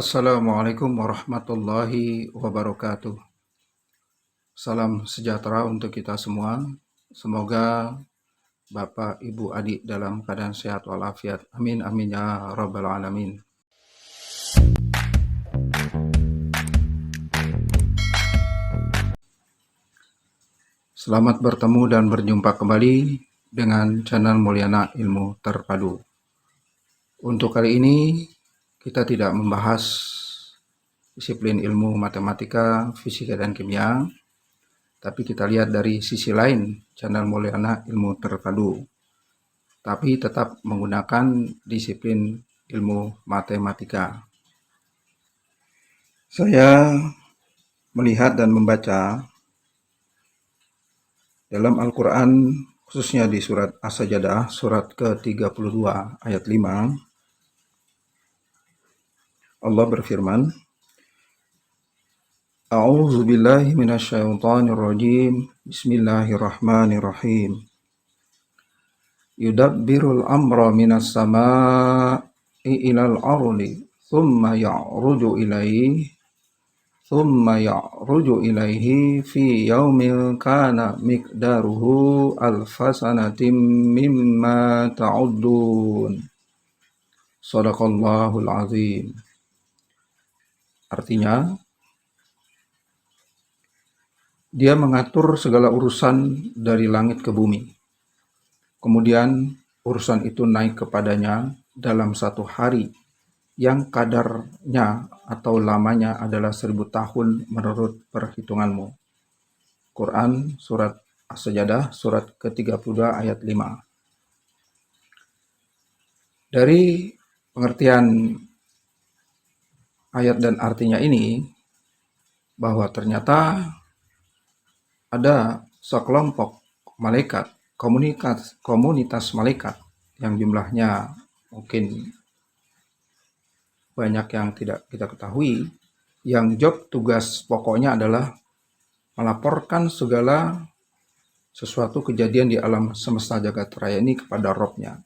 Assalamualaikum warahmatullahi wabarakatuh. Salam sejahtera untuk kita semua. Semoga Bapak, Ibu, Adik dalam keadaan sehat walafiat. Amin, amin ya rabbal alamin. Selamat bertemu dan berjumpa kembali dengan channel Mulyana Ilmu Terpadu. Untuk kali ini kita tidak membahas disiplin ilmu matematika, fisika, dan kimia, tapi kita lihat dari sisi lain channel Mulyana Ilmu Terpadu, tapi tetap menggunakan disiplin ilmu matematika. Saya melihat dan membaca dalam Al-Quran, khususnya di surat As-Sajdah, surat ke-32 ayat 5, Allah berfirman, A'udzu billahi minasyaitonir rajim. Bismillahirrahmanirrahim. Yudabbirul amra minas sama'i ilal ardi thumma ya'ruju ilaihi fi yaumin kana miqdaruhu alfasanatim mimma ta'uddun. Shadaqallahul azim. Artinya, dia mengatur segala urusan dari langit ke bumi. Kemudian urusan itu naik kepadanya dalam satu hari yang kadarnya atau lamanya adalah 1000 tahun menurut perhitunganmu. Quran surat As-Sajdah surat ke-32 ayat 5. Dari pengertian ayat dan artinya ini, bahwa ternyata ada sekelompok malaikat, komunitas malaikat yang jumlahnya mungkin banyak yang tidak kita ketahui, yang job tugas pokoknya adalah melaporkan segala sesuatu kejadian di alam semesta jagat raya ini kepada Robnya.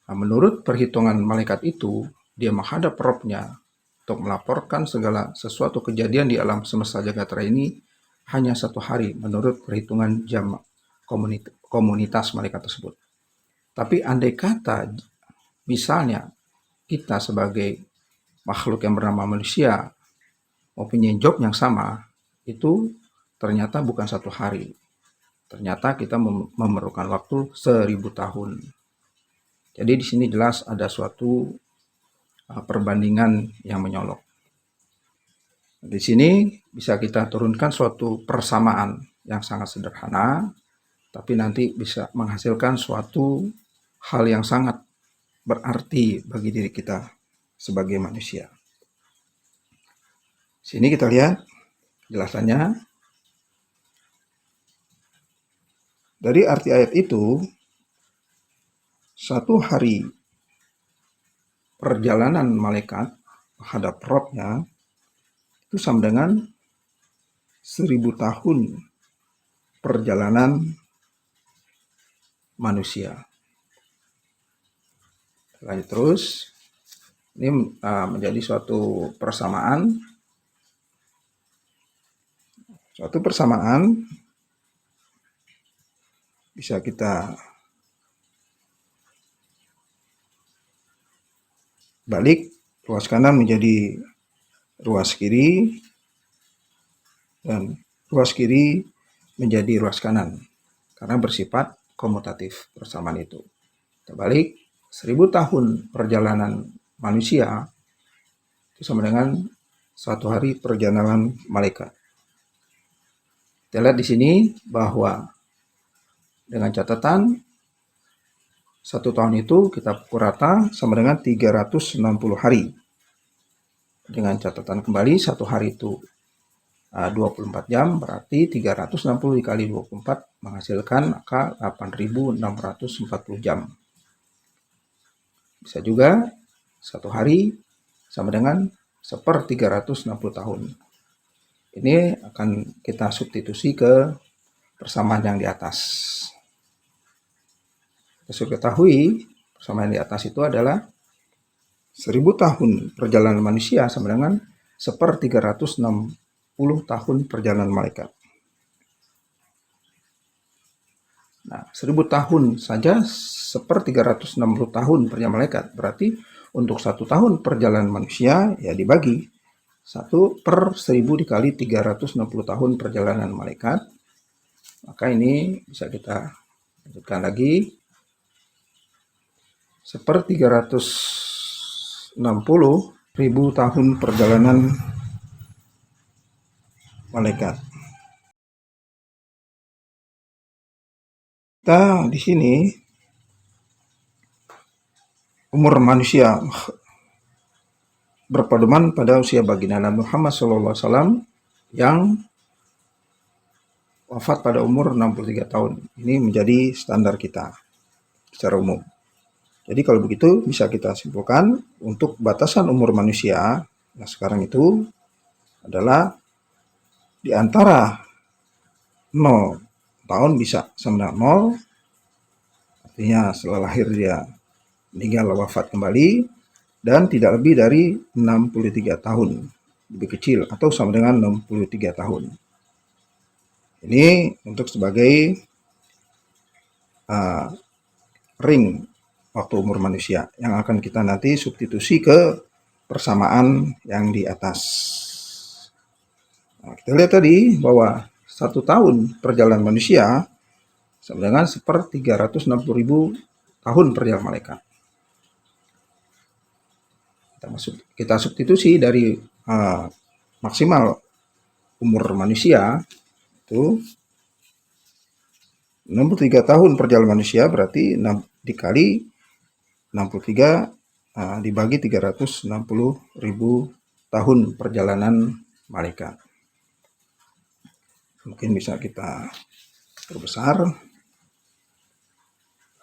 Nah, menurut perhitungan malaikat itu, dia menghadap Robnya untuk melaporkan segala sesuatu kejadian di alam semesta jagat raya ini hanya 1 hari menurut perhitungan jam komunitas malaikat tersebut. Tapi andai kata misalnya kita sebagai makhluk yang bernama manusia mempunyai job yang sama, itu ternyata bukan 1 hari. Ternyata kita memerlukan waktu 1000 tahun. Jadi di sini jelas ada suatu perbandingan yang menyolok. Di sini bisa kita turunkan suatu persamaan yang sangat sederhana, tapi nanti bisa menghasilkan suatu hal yang sangat berarti bagi diri kita sebagai manusia. Sini kita lihat jelasannya. Dari arti ayat itu, 1 hari perjalanan malaikat menghadap Robnya itu sama dengan 1000 tahun perjalanan manusia. Lanjut terus, ini menjadi suatu persamaan. Suatu persamaan bisa kita balik, ruas kanan menjadi ruas kiri, dan ruas kiri menjadi ruas kanan, karena bersifat komutatif persamaan itu. Kita balik, 1000 tahun perjalanan manusia itu sama dengan 1 hari perjalanan malaikat. Kita lihat di sini bahwa dengan catatan 1 tahun itu kita pukul rata sama dengan 360 hari. Dengan catatan kembali 1 hari itu 24 jam, berarti 360 dikali 24 menghasilkan angka 8.640 jam. Bisa juga 1 hari sama dengan 1/360 tahun. Ini akan kita substitusi ke persamaan yang di atas. Kita sudah ketahui persamaan di atas itu adalah 1000 tahun perjalanan manusia sama dengan 1/360 tahun perjalanan malaikat. Nah, 1000 tahun saja 1/360 tahun perjalanan malaikat. Berarti untuk 1 tahun perjalanan manusia ya dibagi 1/1000 dikali 360 tahun perjalanan malaikat. Maka ini bisa kita lanjutkan lagi. 1/360 tahun perjalanan malaikat. Kita di sini umur manusia berpedoman pada usia baginda Nabi Muhammad SAW yang wafat pada umur 63 tahun. Ini menjadi standar kita secara umum. Jadi kalau begitu bisa kita simpulkan untuk batasan umur manusia yang sekarang itu adalah di antara 0 tahun bisa sama 0, artinya setelah lahir dia meninggal wafat kembali, dan tidak lebih dari 63 tahun, lebih kecil atau sama dengan 63 tahun. Ini untuk sebagai ring waktu umur manusia yang akan kita nanti substitusi ke persamaan yang di atas. Nah, kita lihat tadi bahwa 1 tahun perjalanan manusia sama dengan 1/360.000 tahun perjalanan malaikat. Kita substitusi dari maksimal umur manusia itu 63 tahun perjalanan manusia, berarti 6 dikali 63 dibagi 360.000 tahun perjalanan malaikat. Mungkin bisa kita perbesar.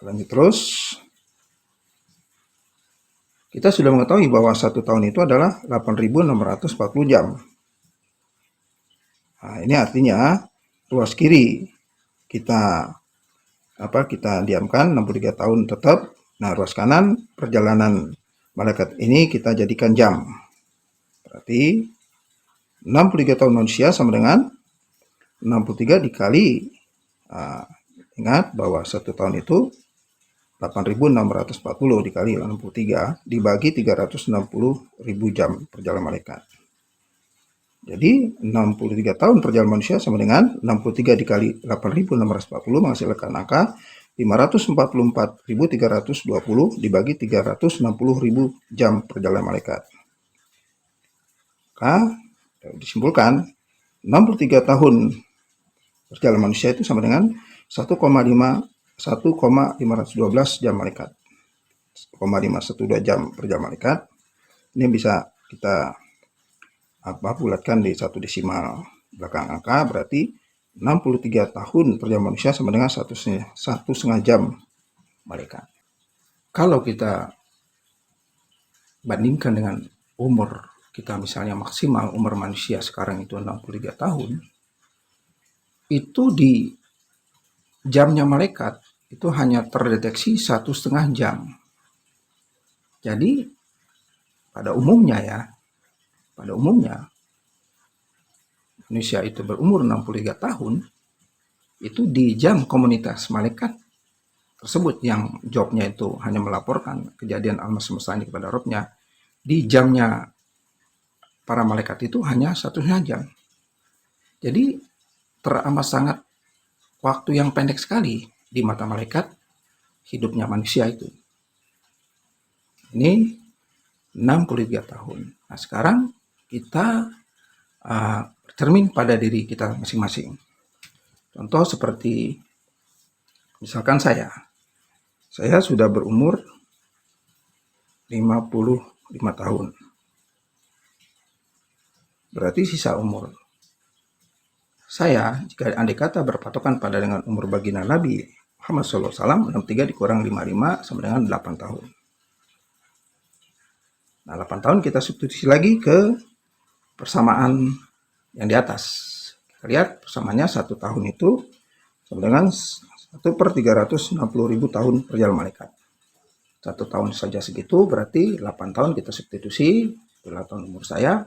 Lanjut terus. Kita sudah mengetahui bahwa 1 tahun itu adalah 8.640 jam. Nah, ini artinya ruas kiri kita diamkan 63 tahun tetap. Nah, ruas kanan perjalanan malaikat ini kita jadikan jam. Berarti 63 tahun manusia sama dengan 63 dikali, ingat bahwa 1 tahun itu 8.640 dikali 63 dibagi 360.000 jam perjalanan malaikat. Jadi 63 tahun perjalanan manusia sama dengan 63 dikali 8.640 menghasilkan angka 544.320 dibagi 360.000 jam perjalanan malaikat. Maka disimpulkan 63 tahun perjalanan manusia itu sama dengan 1,512 jam malaikat. 1,512 jam perjalanan malaikat. Ini bisa kita bulatkan di 1 desimal belakang angka, berarti 63 tahun perjalanan manusia sama dengan 1,5 jam malaikat. Kalau kita bandingkan dengan umur kita, misalnya maksimal umur manusia sekarang itu 63 tahun, itu di jamnya malaikat itu hanya terdeteksi 1,5 jam. Jadi pada umumnya manusia itu berumur 63 tahun itu di jam komunitas malaikat tersebut yang jobnya itu hanya melaporkan kejadian alam semesta ini kepada Robnya, di jamnya para malaikat itu hanya 1,5 jam. Jadi teramat sangat waktu yang pendek sekali di mata malaikat hidupnya manusia itu. Ini 63 tahun. Nah, sekarang kita bercermin pada diri kita masing-masing. Contoh seperti misalkan saya sudah berumur 55 tahun. Berarti sisa umur saya, jika andai kata berpatokan pada dengan umur baginda Nabi Muhammad SAW, 63 dikurang 55 sama dengan 8 tahun. Nah, 8 tahun kita substitusi lagi ke persamaan yang di atas. Kita lihat persamaannya 1 tahun itu sama dengan 1/360.000 tahun perjalanan malaikat. 1 tahun saja segitu, berarti 8 tahun kita substitusi, 8 tahun umur saya,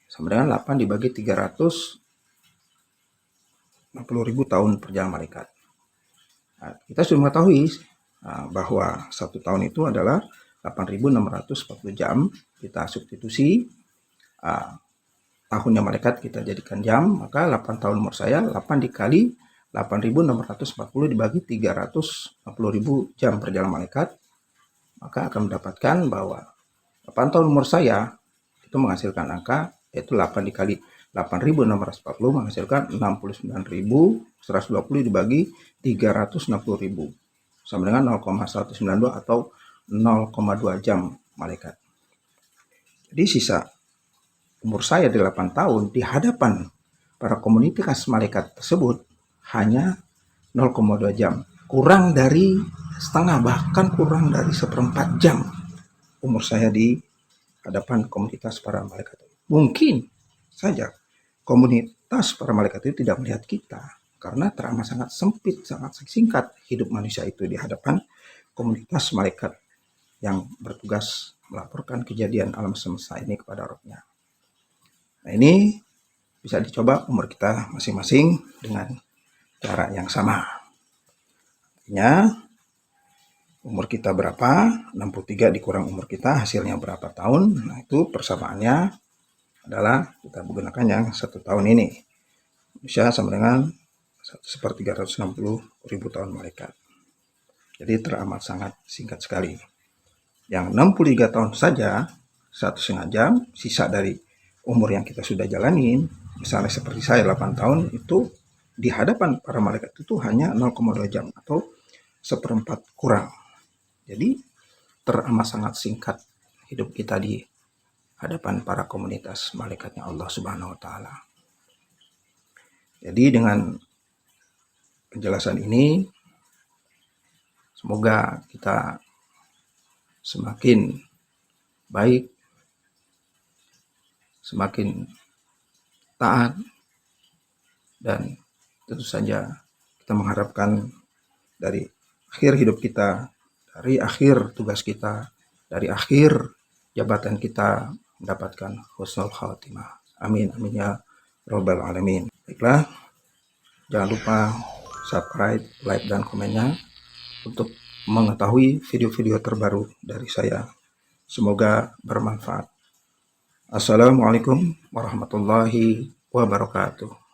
sama dengan 8 dibagi 360.000 tahun perjalanan malaikat. Nah, kita sudah mengetahui bahwa 1 tahun itu adalah 8.640 jam. Kita substitusi tahunnya malaikat kita jadikan jam, maka 8 tahun umur saya, 8 dikali 8.640 dibagi 360.000 jam perjalanan malaikat, maka akan mendapatkan bahwa 8 tahun umur saya itu menghasilkan angka, yaitu 8 dikali 8.640 menghasilkan 69.120 dibagi 360.000, sama dengan 0,192 atau 0,2 jam malaikat. Jadi sisa umur saya di 8 tahun di hadapan para komunitas malaikat tersebut hanya 0,2 jam. Kurang dari setengah, bahkan kurang dari 1/4 jam umur saya di hadapan komunitas para malaikat. Mungkin saja komunitas para malaikat itu tidak melihat kita, karena teramat sangat sempit, sangat singkat hidup manusia itu di hadapan komunitas malaikat yang bertugas melaporkan kejadian alam semesta ini kepada Rabb-Nya. Nah, ini bisa dicoba umur kita masing-masing dengan cara yang sama. Artinya, umur kita berapa, 63 dikurang umur kita, hasilnya berapa tahun. Nah, itu persamaannya adalah kita menggunakan yang 1 tahun ini. Bisa sama dengan 1/360.000 tahun malaikat. Jadi teramat sangat singkat sekali. Yang 63 tahun saja, 1,5 jam, sisa dari umur yang kita sudah jalanin, misalnya seperti saya 8 tahun, itu di hadapan para malaikat itu hanya 0,2 jam atau 1/4 kurang. Jadi teramat sangat singkat hidup kita di hadapan para komunitas malaikatnya Allah Subhanahu wa Ta'ala. Jadi dengan penjelasan ini, semoga kita semakin baik, semakin taat, dan tentu saja kita mengharapkan dari akhir hidup kita, dari akhir tugas kita, dari akhir jabatan kita mendapatkan husnul khatimah. Amin, amin ya robbal alamin. Baiklah, jangan lupa subscribe, like, dan komennya untuk mengetahui video-video terbaru dari saya. Semoga bermanfaat. Assalamualaikum warahmatullahi wabarakatuh.